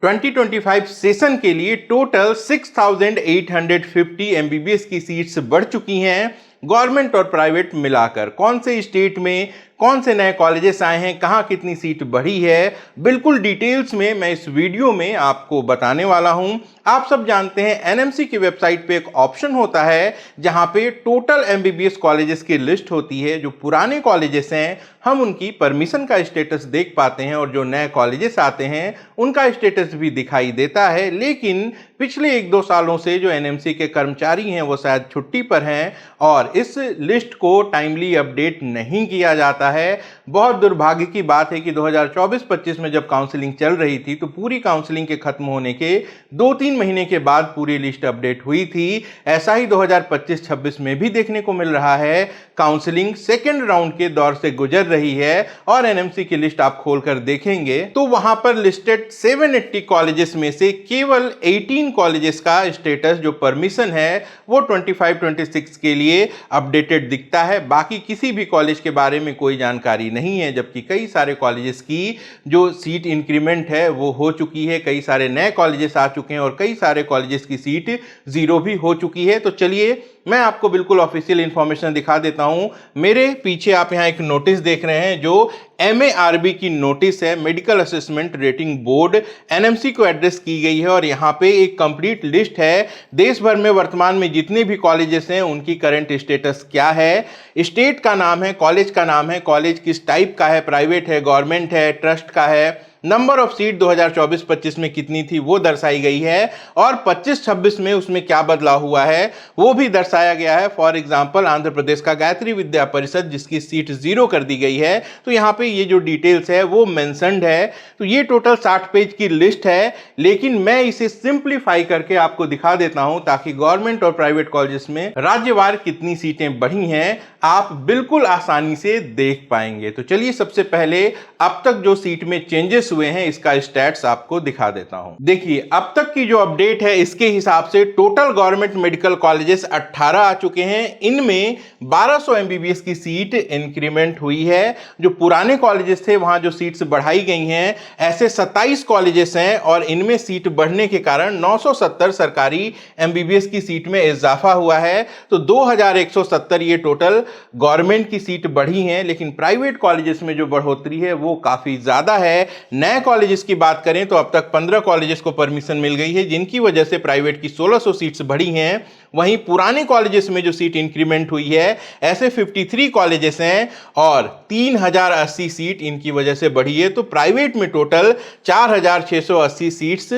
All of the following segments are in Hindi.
2025 सेशन के लिए टोटल 6,850 एमबीबीएस की सीट्स बढ़ चुकी हैं। गवर्नमेंट और प्राइवेट मिलाकर कौन से स्टेट में कौन से नए कॉलेजेस आए हैं, कहां कितनी सीट बढ़ी है, बिल्कुल डिटेल्स में मैं इस वीडियो में आपको बताने वाला हूं। आप सब जानते हैं एनएमसी की वेबसाइट पे एक ऑप्शन होता है जहां पे टोटल एमबीबीएस कॉलेजेस की लिस्ट होती है। जो पुराने कॉलेजेस हैं हम उनकी परमिशन का स्टेटस देख पाते हैं और जो नए कॉलेजेस आते हैं उनका स्टेटस भी दिखाई देता है। लेकिन पिछले 1-2 सालों से जो एनएमसी के कर्मचारी हैं वो शायद छुट्टी पर हैं और इस लिस्ट को टाइमली अपडेट नहीं किया जाता है। बहुत दुर्भाग्य की बात है कि 2024-25 में जब काउंसलिंग चल रही थी तो पूरी काउंसलिंग के खत्म होने के 2-3 महीने के बाद पूरी लिस्ट अपडेट हुई थी। ऐसा ही 2025-26 में भी देखने को मिल रहा है। काउंसलिंग सेकेंड राउंड के दौर से गुजर रही है और एनएमसी की लिस्ट आप खोलकर देखेंगे तो वहां पर लिस्टेड 780 कॉलेजेस में से केवल 18 कॉलेजेस का स्टेटस जो परमिशन है वो 25-26 के लिए अपडेटेड दिखता है। बाकी किसी भी कॉलेज के बारे में कोई जानकारी नहीं है, जबकि कई सारे कॉलेजेस की जो सीट इंक्रीमेंट है वो हो चुकी है, कई सारे नए कॉलेजेस आ चुके हैं और कई सारे कॉलेजेस की सीट जीरो भी हो चुकी है। तो चलिए मैं आपको बिल्कुल ऑफिशियल इंफॉर्मेशन दिखा देता हूं। मेरे पीछे आप यहां एक नोटिस देख रहे हैं जो MARB की नोटिस है, medical assessment rating board, NMC को एड्रेस की गई है और यहाँ पे एक कंप्लीट लिस्ट है देश भर में वर्तमान में जितने भी कॉलेजेस हैं उनकी करंट स्टेटस क्या है, स्टेट का नाम है, कॉलेज का नाम है, कॉलेज किस टाइप का है, प्राइवेट है, गवर्नमेंट है, ट्रस्ट का है, नंबर ऑफ सीट 2024-25 में कितनी थी वो दर्शाई गई है और 25-26 में उसमें क्या बदलाव हुआ है वो भी दर्शाया गया है। फॉर एग्जांपल आंध्र प्रदेश का गायत्री विद्या परिषद जिसकी सीट 0 कर दी गई है, तो यहाँ पे ये जो डिटेल्स है वो मेंशन्ड है। तो ये टोटल 60 पेज की लिस्ट है, लेकिन मैं इसे सिंप्लीफाई करके आपको दिखा देता हूं ताकि गवर्नमेंट और प्राइवेट कॉलेजेस में राज्यवार कितनी सीटें बढ़ी हैं आप बिल्कुल आसानी से देख पाएंगे। तो चलिए सबसे पहले अब तक जो सीट में चेंजेस हुए हैं इसका स्टैट्स आपको दिखा देता हूं। देखिए अब तक की जो अपडेट है इसके हिसाब से टोटल गवर्नमेंट मेडिकल कॉलेजेस 18 आ चुके हैं। इनमें 1200 एमबीबीएस की सीट इंक्रीमेंट हुई है। जो पुराने कॉलेजेस थे वहां जो सीट्स बढ़ाई गई हैं ऐसे 27 कॉलेजेस हैं और इनमें सीट बढ़ने के कारण 970 सरकारी एमबीबीएस की सीट में इजाफा हुआ है। तो 2170 ये टोटल गवर्नमेंट की सीट बढ़ी हैं, लेकिन प्राइवेट कॉलेजेस में जो बढ़ोतरी है वो काफी ज्यादा है। नए कॉलेजेस की बात करें तो अब तक 15 कॉलेजेस को परमिशन मिल गई है जिनकी वजह से प्राइवेट की 1600 सीट्स बढ़ी हैं। वहीं पुराने कॉलेजेस में जो सीट इंक्रीमेंट हुई है ऐसे 53 कॉलेजेस हैं और 3080 सीट इनकी वजह से बढ़ी है। तो प्राइवेट में टोटल 4680 सीट्स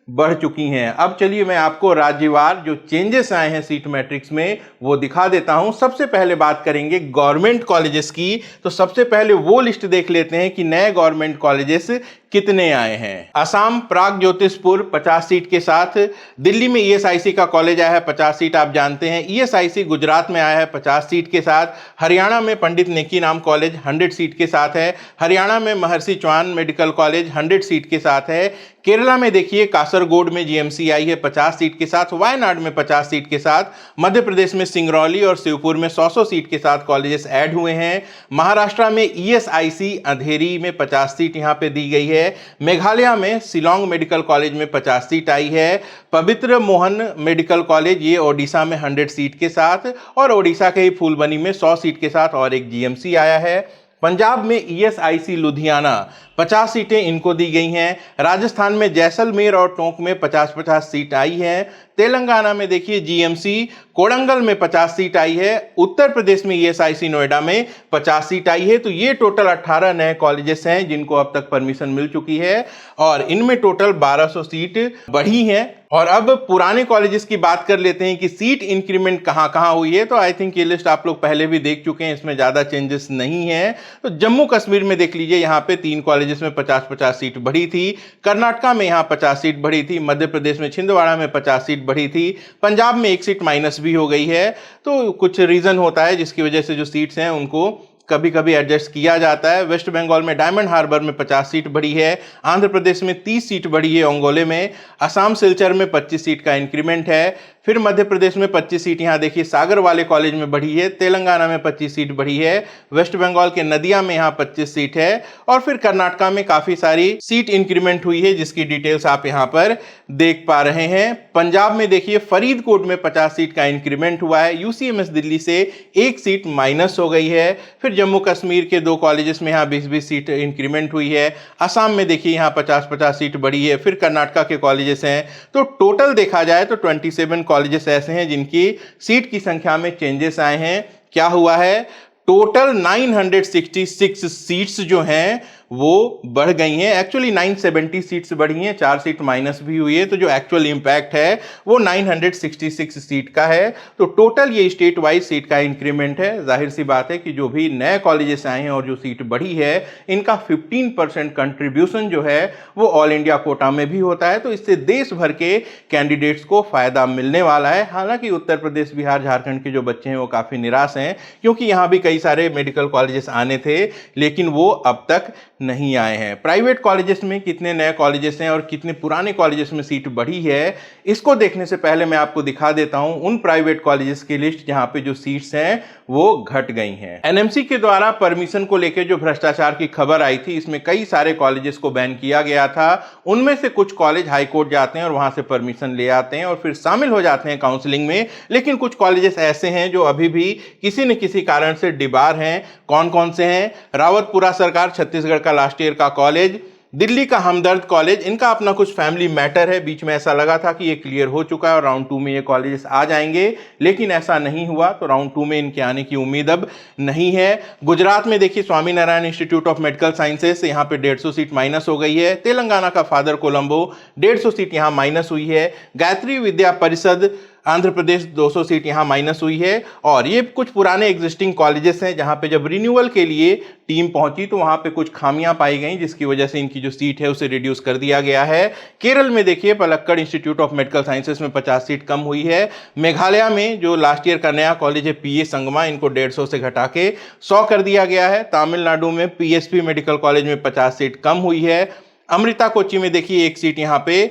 बढ़ चुकी हैं। अब चलिए मैं आपको राज्यवार जो चेंजेस आए हैं सीट मैट्रिक्स में वो दिखा देता हूं। सबसे पहले बात करेंगे गवर्नमेंट कॉलेजेस की, तो सबसे पहले वो लिस्ट देख लेते हैं कि नए गवर्नमेंट कॉलेजेस कितने आए हैं। असम प्राग ज्योतिषपुर 50 सीट के साथ, दिल्ली में ईएसआईसी का कॉलेज आया है 50 सीट आप जानते हैं, ईएसआईसी गुजरात में आया है 50 सीट के साथ, हरियाणा में पंडित नेकी नाम कॉलेज 100 सीट के साथ है, हरियाणा में महर्षि चौहान मेडिकल कॉलेज 100 सीट के साथ है, केरला में देखिए कासरगोड में जीएमसी आई है 50 सीट के साथ, वायनाड में 50 सीट के साथ, मध्य प्रदेश में सिंगरौली और शिवपुर में 100 सीट के साथ कॉलेजेस ऐड हुए हैं, महाराष्ट्र में ईएसआईसी अंधेरी में 50 सीट यहां पे दी गई है, मेघालय में शिलोंग मेडिकल कॉलेज में 50 सीट आई है, पवित्र मोहन मेडिकल कॉलेज ये ओडिशा में 100 सीट के साथ और ओडिशा के ही फूलबनी में 100 सीट के साथ और एक जीएमसी आया है, पंजाब में ईएसआईसी लुधियाना 50 सीटें इनको दी गई हैं, राजस्थान में जैसलमेर और टोंक में 50-50 सीट आई है, तेलंगाना में देखिए जीएमसी कोडंगल में 50 सीट आई है, उत्तर प्रदेश में ईएसआईसी नोएडा में 50 सीट आई है। तो ये टोटल 18 नए कॉलेजेस हैं जिनको अब तक परमिशन मिल चुकी है और इनमें टोटल 1200 सीट बढ़ी हैं। और अब पुराने कॉलेजेस की बात कर लेते हैं कि सीट इंक्रीमेंट कहां हुई है। तो आई थिंक ये लिस्ट आप लोग पहले भी देख चुके हैं, इसमें ज्यादा चेंजेस नहीं है। तो जम्मू कश्मीर में देख लीजिए यहाँ पे 3 कॉलेजेस में 50-50 सीट बढ़ी थी, कर्नाटका में यहाँ 50 सीट बढ़ी थी, मध्य प्रदेश में छिंदवाड़ा में 50 सीट बढ़ी थी, पंजाब में 1 सीट माइनस भी हो गई है। तो कुछ रीजन होता है जिसकी वजह से जो सीट्स हैं उनको कभी कभी एडजस्ट किया जाता है। वेस्ट बंगाल में डायमंड हार्बर में 50 सीट बढ़ी है, आंध्र प्रदेश में 30 सीट बढ़ी है ओंगोले में, असम सिलचर में 25 सीट का इंक्रीमेंट है, फिर मध्य प्रदेश में 25 सीट यहाँ देखिए सागर वाले कॉलेज में बढ़ी है, तेलंगाना में 25 सीट बढ़ी है, वेस्ट बंगाल के नदिया में यहाँ 25 सीट है और फिर कर्नाटका में काफी सारी सीट इंक्रीमेंट हुई है जिसकी डिटेल्स आप यहाँ पर देख पा रहे हैं। पंजाब में देखिए फरीदकोट में 50 सीट का इंक्रीमेंट हुआ है, यूसीएमएस दिल्ली से एक सीट माइनस हो गई है। फिर जम्मू कश्मीर के 2 कॉलेजेस में यहाँ 20-20 सीट इंक्रीमेंट हुई है। असम में देखिए यहाँ 50-50 सीट बढ़ी है। फिर कर्नाटका के कॉलेजेस हैं, तो टोटल देखा जाए तो 27 कॉलेजेस ऐसे हैं जिनकी सीट की संख्या में चेंजेस आए हैं। क्या हुआ है, टोटल 966 सीट्स जो हैं वो बढ़ गई हैं। एक्चुअली 970 सीट्स बढ़ी हैं, 4 सीट माइनस भी हुई है, तो जो एक्चुअल इंपैक्ट है वो 966 सीट का है। तो टोटल ये स्टेट वाइज सीट का इंक्रीमेंट है। जाहिर सी बात है कि जो भी नए कॉलेजेस आए हैं और जो सीट बढ़ी है इनका 15% कंट्रीब्यूशन जो है वो ऑल इंडिया कोटा में भी होता है, तो इससे देश भर के कैंडिडेट्स को फायदा मिलने वाला है। हालांकि उत्तर प्रदेश, बिहार, झारखंड के जो बच्चे हैं वो काफी निराश हैं क्योंकि यहाँ भी कई सारे मेडिकल कॉलेजेस आने थे लेकिन वो अब तक नहीं आए हैं। प्राइवेट कॉलेजेस में कितने नए कॉलेजेस हैं और कितने पुराने कॉलेजेस में सीट बढ़ी है, इसको देखने से पहले मैं आपको दिखा देता हूं उन प्राइवेट कॉलेजेस की लिस्ट जहां पे जो सीट्स हैं वो घट गई हैं। एनएमसी के द्वारा परमिशन को लेकर जो भ्रष्टाचार की खबर आई थी, इसमें कई सारे कॉलेजेस को बैन किया गया था। उनमें से कुछ कॉलेज हाई कोर्ट जाते हैं और वहां से परमिशन ले आते हैं और फिर शामिल हो जाते हैं काउंसलिंग में, लेकिन कुछ कॉलेजेस ऐसे हैं जो अभी भी किसी न किसी कारण से डिबार हैं। कौन कौन से हैं? रावतपुरा सरकार छत्तीसगढ़ का लास्ट ईयर का कॉलेज, दिल्ली का हमदर्द कॉलेज, इनका अपना कुछ फैमिली मैटर है। बीच में ऐसा लगा था कि ये क्लियर हो चुका है और राउंड 2 में ये कॉलेजेस आ जाएंगे, लेकिन ऐसा नहीं हुआ, तो राउंड 2 में इनके आने की उम्मीद अब नहीं है। गुजरात में देखिए Swami Narayan institute of medical sciences, यहाँ पे 150 सीट माइनस हो गई है। तेलंगाना का फादर कोलंबो 150 सीट यहाँ माइनस हुई है। गायत्री विद्या परिषद आंध्र प्रदेश 200 सीट यहाँ माइनस हुई है। और ये कुछ पुराने एग्जिस्टिंग कॉलेजेस हैं जहाँ पे जब रिन्यूअल के लिए टीम पहुंची तो वहाँ पे कुछ खामियां पाई गई जिसकी वजह से इनकी जो सीट है उसे रिड्यूस कर दिया गया है। केरल में देखिए Palakkad institute of medical sciences में 50 सीट कम हुई है। मेघालय में जो लास्ट ईयर का नया कॉलेज है पीए संगमा, इनको 150 से घटा के 100 कर दिया गया है। तमिलनाडु में पीएसपी मेडिकल कॉलेज में 50 सीट कम हुई है। अमृता कोच्चि में देखिए 1 सीट यहाँ पे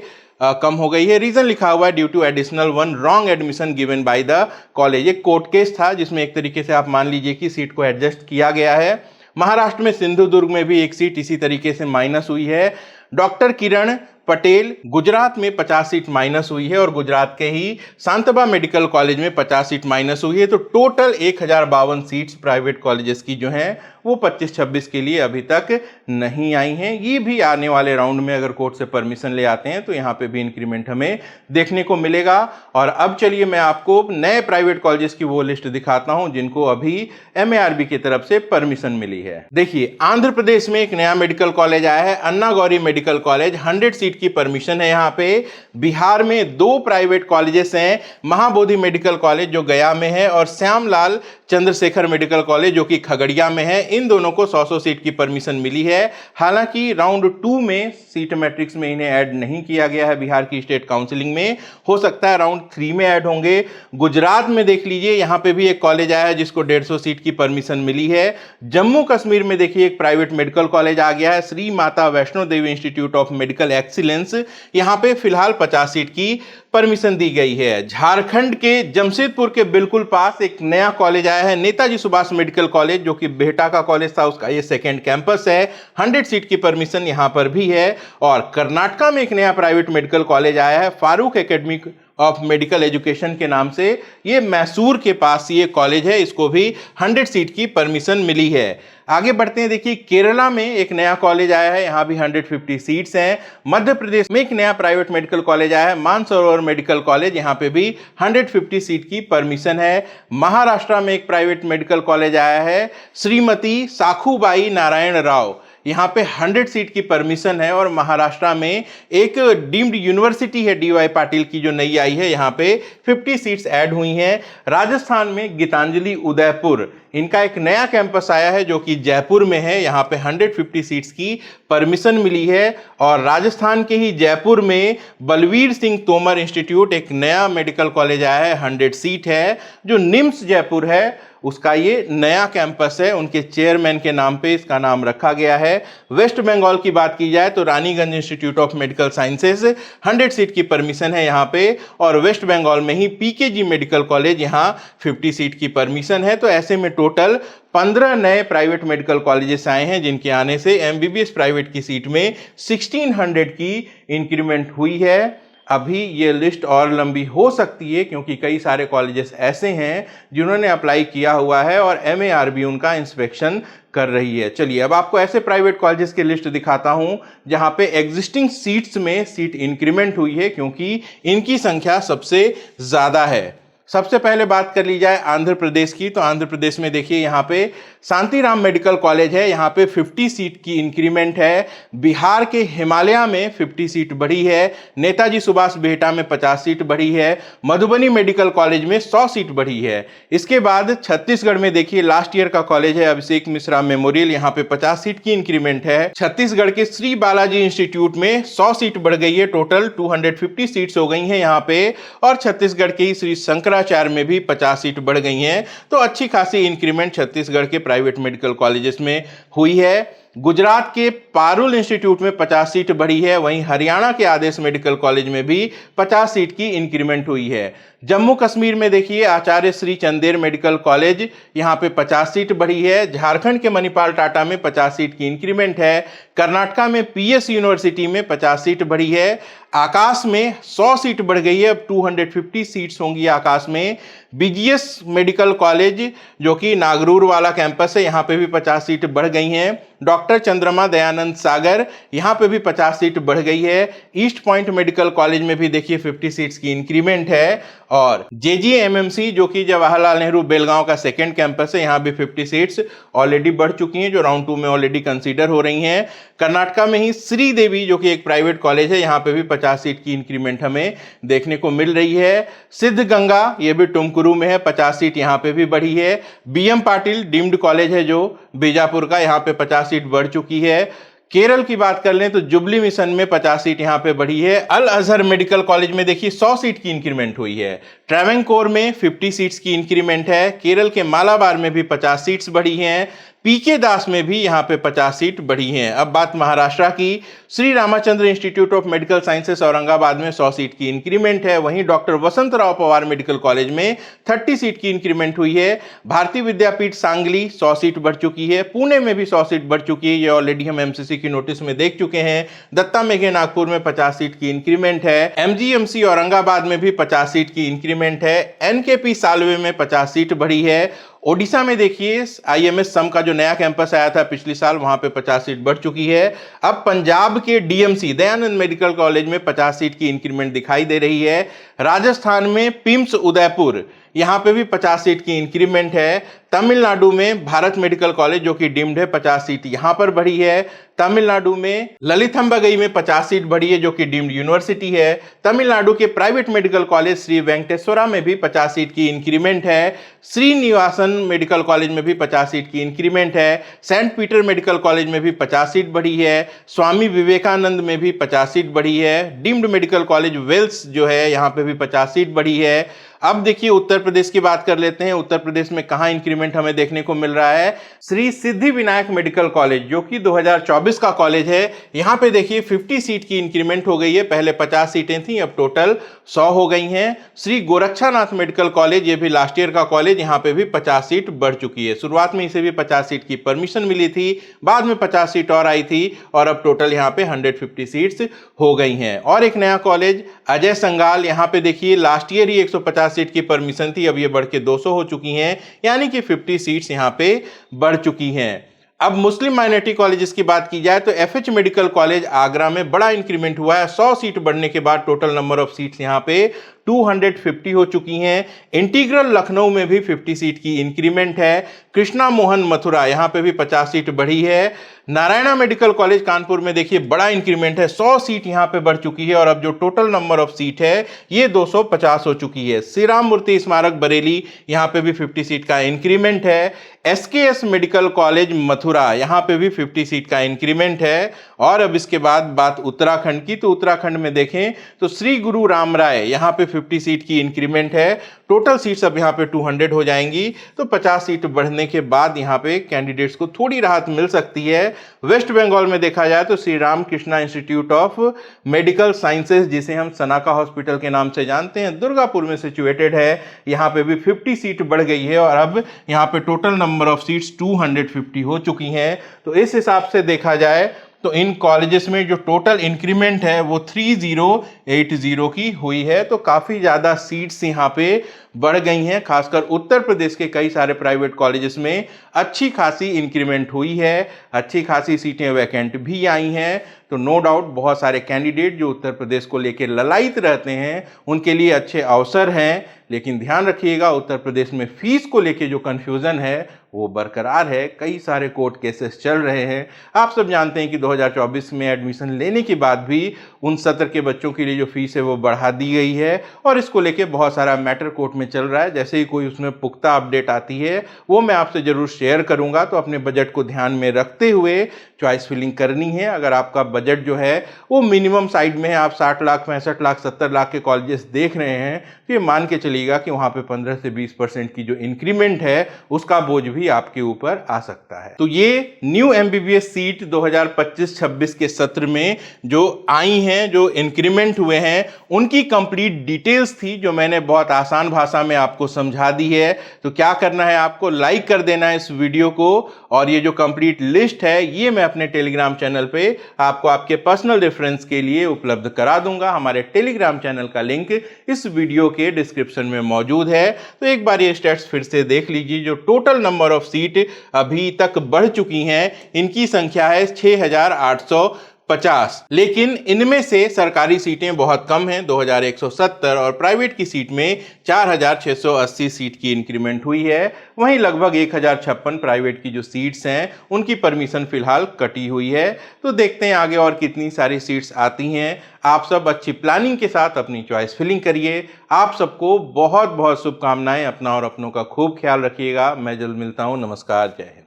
कम हो गई है। रीजन लिखा हुआ है due to additional 1 wrong admission given by the college. एक कोर्ट केस था जिसमें एक तरीके से आप मान लीजिए कि सीट को एडजस्ट किया गया है। महाराष्ट्र में सिंधुदुर्ग में भी 1 सीट इसी तरीके से माइनस हुई है। डॉक्टर किरण पटेल गुजरात में 50 सीट माइनस हुई है और गुजरात के ही सांतबा मेडिकल कॉलेज में 50 सीट माइनस हुई है। तो टोटल 1052 सीट्स प्राइवेट कॉलेजेस की जो हैं वो 25-26 के लिए अभी तक नहीं आई हैं। ये भी आने वाले राउंड में अगर कोर्ट से परमिशन ले आते हैं तो यहाँ पे भी इंक्रीमेंट हमें देखने को मिलेगा। और अब चलिए मैं आपको नए प्राइवेट कॉलेजेस की वो लिस्ट दिखाता हूं जिनको अभी एमएआरबी की तरफ से परमिशन मिली है। देखिए आंध्र प्रदेश में एक नया मेडिकल कॉलेज आया है, अन्ना गौरी मेडिकल कॉलेज, 100 सीट की परमिशन है यहाँ पे। बिहार में 2 प्राइवेट कॉलेजेस हैं, महाबोधि मेडिकल कॉलेज जो गया में है और श्यामलाल चंद्रशेखर मेडिकल कॉलेज जो कि खगड़िया में है। इन दोनों को 100 सीट की परमिशन मिली है। हालांकि राउंड 2 में सीट मैट्रिक्स में इन्हें ऐड नहीं किया गया है बिहार की स्टेट काउंसिलिंग में, हो सकता है राउंड 3 में ऐड होंगे। गुजरात में देख लीजिए यहाँ पे भी एक कॉलेज आया है जिसको 150 सीट की परमिशन मिली है। जम्मू कश्मीर में देखिए एक प्राइवेट मेडिकल कॉलेज आ गया है, Shri Mata Vaishno Devi institute of medical excellence, यहाँ पे फिलहाल 50 सीट की परमिशन दी गई है। झारखंड के जमशेदपुर के बिल्कुल पास एक नया कॉलेज आया है, नेताजी सुभाष मेडिकल कॉलेज, जो कि बेहटा का कॉलेज था उसका ये सेकेंड कैंपस है। 100 सीट की परमिशन यहां पर भी है। और कर्नाटका में एक नया प्राइवेट मेडिकल कॉलेज आया है, Farooq academy of medical education के नाम से। ये मैसूर के पास ये कॉलेज है, इसको भी 100 सीट की परमिशन मिली है। आगे बढ़ते हैं, देखिए केरला में एक नया कॉलेज आया है, यहाँ भी 150 सीट्स हैं। मध्य प्रदेश में एक नया प्राइवेट मेडिकल कॉलेज आया है, मानसरोवर मेडिकल कॉलेज, यहाँ पे भी 150 सीट की परमिशन है। महाराष्ट्र में एक प्राइवेट मेडिकल कॉलेज आया है, श्रीमती साखूबाई नारायण राव, यहाँ पे 100 सीट की परमिशन है। और महाराष्ट्र में एक डीम्ड यूनिवर्सिटी है डीवाई पाटिल की जो नई आई है, यहाँ पे 50 सीट्स ऐड हुई हैं। राजस्थान में गीतांजलि उदयपुर, इनका एक नया कैंपस आया है जो कि जयपुर में है, यहाँ पे 150 सीट्स की परमिशन मिली है। और राजस्थान के ही जयपुर में बलवीर सिंह तोमर इंस्टीट्यूट एक नया मेडिकल कॉलेज आया है, 100 सीट है। जो निम्स जयपुर है उसका ये नया कैंपस है, उनके चेयरमैन के नाम पे इसका नाम रखा गया है। वेस्ट बंगाल की बात की जाए तो Raniganj institute of medical sciences 100 seat की परमिशन है यहाँ पे, और वेस्ट बंगाल में ही पीकेजी मेडिकल कॉलेज यहाँ 50 सीट की परमिशन है। तो ऐसे में टोटल 15 नए प्राइवेट मेडिकल कॉलेजेस आए हैं, जिनके आने से एमबीबीएस प्राइवेट की सीट में 1600 की इंक्रीमेंट हुई है। अभी ये लिस्ट और लंबी हो सकती है, क्योंकि कई सारे कॉलेजेस ऐसे हैं जिन्होंने अप्लाई किया हुआ है और एमएआरबी उनका इंस्पेक्शन कर रही है। चलिए अब आपको ऐसे प्राइवेट कॉलेजेस की लिस्ट दिखाता हूं जहां पे एग्जिस्टिंग सीट्स में सीट इंक्रीमेंट हुई है, क्योंकि इनकी संख्या सबसे ज़्यादा है। सबसे पहले बात कर ली जाए आंध्र प्रदेश की, तो आंध्र प्रदेश में देखिए यहाँ पे शांतिराम मेडिकल कॉलेज है, यहाँ पे 50 सीट की इंक्रीमेंट है। बिहार के हिमालय में 50 सीट बढ़ी है। नेताजी सुभाष बेहटा में 50 सीट बढ़ी है। मधुबनी मेडिकल कॉलेज में 100 सीट बढ़ी है। इसके बाद छत्तीसगढ़ में देखिए लास्ट ईयर का कॉलेज है अभिषेक मिश्रा मेमोरियल, यहाँ पे 50 सीट की इंक्रीमेंट है। छत्तीसगढ़ के श्री बालाजी इंस्टीट्यूट में 100 सीट बढ़ गई है, टोटल 250 सीट्स हो गई हैं यहाँ पे। और छत्तीसगढ़ के श्री शंकराचार्य में भी 50 सीट बढ़ गई हैं। तो अच्छी खासी इंक्रीमेंट छत्तीसगढ़ के प्राइवेट मेडिकल कॉलेजेस में हुई है। गुजरात के पारुल इंस्टीट्यूट में 50 सीट बढ़ी है। वहीं हरियाणा के आदेश मेडिकल कॉलेज में भी 50 सीट की इंक्रीमेंट हुई है। जम्मू कश्मीर में देखिए आचार्य श्री चंदेर मेडिकल कॉलेज, यहाँ पे 50 सीट बढ़ी है। झारखंड के मणिपाल टाटा में 50 सीट की इंक्रीमेंट है। कर्नाटका में पीएस यूनिवर्सिटी में 50 सीट बढ़ी है। आकाश में 100 सीट बढ़ गई है, अब 250 सीट्स होंगी आकाश में। बीजीएस मेडिकल कॉलेज जो कि नागरूर वाला कैंपस है, यहाँ पे भी 50 सीट बढ़ गई हैं। डॉक्टर चंद्रमा दयानंद सागर, यहाँ पे भी 50 सीट बढ़ गई है। ईस्ट पॉइंट मेडिकल कॉलेज में भी देखिए 50 सीट्स की इंक्रीमेंट है। और जेजीएमएमसी जो कि जवाहरलाल नेहरू बेलगांव का सेकेंड कैंपस है, यहाँ भी 50 सीट्स ऑलरेडी बढ़ चुकी हैं, जो राउंड 2 में ऑलरेडी कंसीडर हो रही हैं। कर्नाटका में ही श्रीदेवी जो कि एक प्राइवेट कॉलेज है, यहाँ पे भी 50 सीट की इंक्रीमेंट हमें देखने को मिल रही है। सिद्धगंगा ये भी टुमकुरू में है, 50 सीट यहाँ पे भी बढ़ी है। बीएम पाटिल डीम्ड कॉलेज है जो बीजापुर का, यहाँ पे 50 सीट बढ़ चुकी है। केरल की बात कर लें तो जुबली मिशन में 50 सीट यहाँ पे बढ़ी है। अल अजहर मेडिकल कॉलेज में देखिए 100 सीट की इंक्रीमेंट हुई है। ट्रैवनकोर में 50 सीट्स की इंक्रीमेंट है। केरल के मालाबार में भी 50 सीट्स बढ़ी हैं। पीके दास में भी यहाँ पे 50 सीट बढ़ी हैं। अब बात महाराष्ट्र की, Shri Ramachandra institute of medical sciences Aurangabad में 100 सीट की इंक्रीमेंट है। वहीं doctor Vasantrao Pawar medical college में 30 सीट की इंक्रीमेंट हुई है। भारतीय विद्यापीठ सांगली 100 सीट बढ़ चुकी है। पुणे में भी 100 सीट बढ़ चुकी है, ये ऑलरेडी हम एमसीसी की नोटिस में देख चुके हैं। दत्ता मेघे नागपुर में 50 सीट की इंक्रीमेंट है। एमजीएमसी औरंगाबाद में भी 50 सीट की इंक्रीमेंट है। एनकेपी सालवे में 50 सीट बढ़ी है। ओडिशा में देखिए आईएमएस सम का जो नया कैंपस आया था पिछले साल, वहां पे 50 सीट बढ़ चुकी है। अब पंजाब के डीएमसी दयानंद मेडिकल कॉलेज में 50 सीट की इंक्रीमेंट दिखाई दे रही है। राजस्थान में पिम्स उदयपुर, यहाँ पे भी 50 सीट की इंक्रीमेंट है। तमिलनाडु में भारत मेडिकल कॉलेज जो कि डीम्ड है, 50 सीट यहाँ पर बढ़ी है। तमिलनाडु में ललितंबगई में 50 सीट बढ़ी है जो कि डीम्ड यूनिवर्सिटी है। तमिलनाडु के private medical college Shri Venkateswara में भी 50 सीट की इंक्रीमेंट है। श्रीनिवासन मेडिकल कॉलेज में भी 50 सीट की इंक्रीमेंट है। सेंट पीटर मेडिकल कॉलेज में भी 50 सीट बढ़ी है। स्वामी विवेकानंद में भी 50 सीट बढ़ी है। डीम्ड मेडिकल कॉलेज वेल्स जो है, यहाँ पे भी 50 सीट बढ़ी है। अब देखिए उत्तर प्रदेश की बात कर लेते हैं। उत्तर प्रदेश में कहां इंक्रीमेंट हमें देखने को मिल रहा है। श्री सिद्धि विनायक मेडिकल कॉलेज जो कि 2024 का कॉलेज है, यहां पे देखिए 50 सीट की इंक्रीमेंट हो गई है। पहले 50 सीटें थी, अब टोटल 100 हो गई हैं। श्री गोरक्षानाथ मेडिकल कॉलेज, ये भी लास्ट ईयर का कॉलेज, यहां पे भी 50 सीट बढ़ चुकी है। शुरुआत में इसे भी 50 सीट की परमिशन मिली थी, बाद में 50 सीट और आई थी, और अब टोटल यहां पे 150 सीट्स हो गई हैं। और एक नया कॉलेज अजय संगाल, यहां पे देखिए लास्ट ईयर ही 150 सीट की परमिशन थी, अब ये बढ़ के 200 हो चुकी हैं, यानी कि 50 सीट्स यहां पे बढ़ चुकी हैं। अब मुस्लिम माइनॉरिटी कॉलेजेस की बात की जाए तो एफएच मेडिकल कॉलेज आगरा में बड़ा इंक्रीमेंट हुआ है। 100 सीट बढ़ने के बाद टोटल नंबर ऑफ सीट्स यहां पे 250 हो चुकी हैं। इंटीग्रल लखनऊ में भी 50 सीट की इंक्रीमेंट है। कृष्णा मोहन मथुरा, यहां पे भी 50 सीट बढ़ी है। नारायणा मेडिकल कॉलेज कानपुर में देखिए बड़ा इंक्रीमेंट है, 100 सीट यहां पे बढ़ चुकी है, और अब जो टोटल नंबर ऑफ सीट है ये 250 हो चुकी है। श्री राम मूर्ति स्मारक बरेली, यहां पे भी 50 सीट का इंक्रीमेंट है। एसकेएस मेडिकल कॉलेज मथुरा, यहां पे भी 50 सीट का इंक्रीमेंट है। और अब इसके बाद बात उत्तराखंड की, तो उत्तराखंड में देखें तो श्री गुरु राम राय, यहां पे 50 सीट की इंक्रीमेंट है। टोटल सीट्स अब यहाँ पे 200 हो जाएंगी, तो 50 सीट बढ़ने के बाद यहाँ पे कैंडिडेट्स को थोड़ी राहत मिल सकती है। वेस्ट बंगाल में देखा जाए तो Shri Ram Krishna institute of medical sciences, जिसे हम सनाका हॉस्पिटल के नाम से जानते हैं, दुर्गापुर में सिचुएटेड है। यहाँ पे भी 50 सीट बढ़ गई है और अब यहाँ पे टोटल नंबर ऑफ सीट्स 250 हो चुकी हैं। तो इस हिसाब से देखा जाए तो इन कॉलेजेस में जो टोटल इंक्रीमेंट है वो 3080 की हुई है। तो काफ़ी ज़्यादा सीट्स यहाँ पे बढ़ गई हैं। खासकर उत्तर प्रदेश के कई सारे प्राइवेट कॉलेजेस में अच्छी खासी इंक्रीमेंट हुई है, अच्छी खासी सीटें वैकेंट भी आई हैं। तो नो डाउट बहुत सारे कैंडिडेट जो उत्तर प्रदेश को लेकर ललायित रहते हैं उनके लिए अच्छे अवसर हैं। लेकिन ध्यान रखिएगा, उत्तर प्रदेश में फीस को लेके जो कन्फ्यूज़न है वो बरकरार है। कई सारे कोर्ट केसेस चल रहे हैं। आप सब जानते हैं कि 2024 में एडमिशन लेने के बाद भी उन सत्र के बच्चों के लिए जो फीस है वो बढ़ा दी गई है और इसको लेके बहुत सारा मैटर कोर्ट में चल रहा है। जैसे ही कोई उसमें पुख्ता अपडेट आती है वो मैं आपसे ज़रूर शेयर करूंगा। तो अपने बजट को ध्यान में रखते हुए चॉइस फिलिंग करनी है। अगर आपका बजट जो है वो मिनिमम साइड में है, आप 60 लाख 65 लाख 70 लाख के कॉलेजेस देख रहे हैं, तो ये मान के चलिएगा कि वहाँ पे 15 से 20% की जो इंक्रीमेंट है उसका बोझ भी आपके ऊपर आ सकता है। तो ये न्यू एमबीबीएस सीट 2025-26 के सत्र में जो आई हैं, जो इंक्रीमेंट हुए हैं, उनकी कंप्लीट डिटेल्स थी जो मैंने बहुत आसान भाषा में आपको समझा दी है। तो क्या करना है, आपको लाइक कर देना है इस वीडियो को और ये जो कंप्लीट लिस्ट है ये मैं अपने टेलीग्राम चैनल पे आपको आपके पर्सनल रेफरेंस के लिए उपलब्ध करा दूंगा। हमारे टेलीग्राम चैनल का लिंक इस वीडियो के डिस्क्रिप्शन में मौजूद है। तो एक बार ये स्टैट्स फिर से देख लीजिए। जो टोटल नंबर ऑफ सीट अभी तक बढ़ चुकी हैं इनकी संख्या है 6850, लेकिन इनमें से सरकारी सीटें बहुत कम हैं, 2170, और प्राइवेट की सीट में 4680 सीट की इंक्रीमेंट हुई है। वहीं लगभग 1056 प्राइवेट की जो सीट्स हैं उनकी परमिशन फिलहाल कटी हुई है। तो देखते हैं आगे और कितनी सारी सीट्स आती हैं। आप सब अच्छी प्लानिंग के साथ अपनी चॉइस फिलिंग करिए। आप सबको बहुत बहुत शुभकामनाएं। अपना और अपनों का खूब ख्याल रखिएगा। मैं जल्द मिलता हूं। नमस्कार, जय हिंद।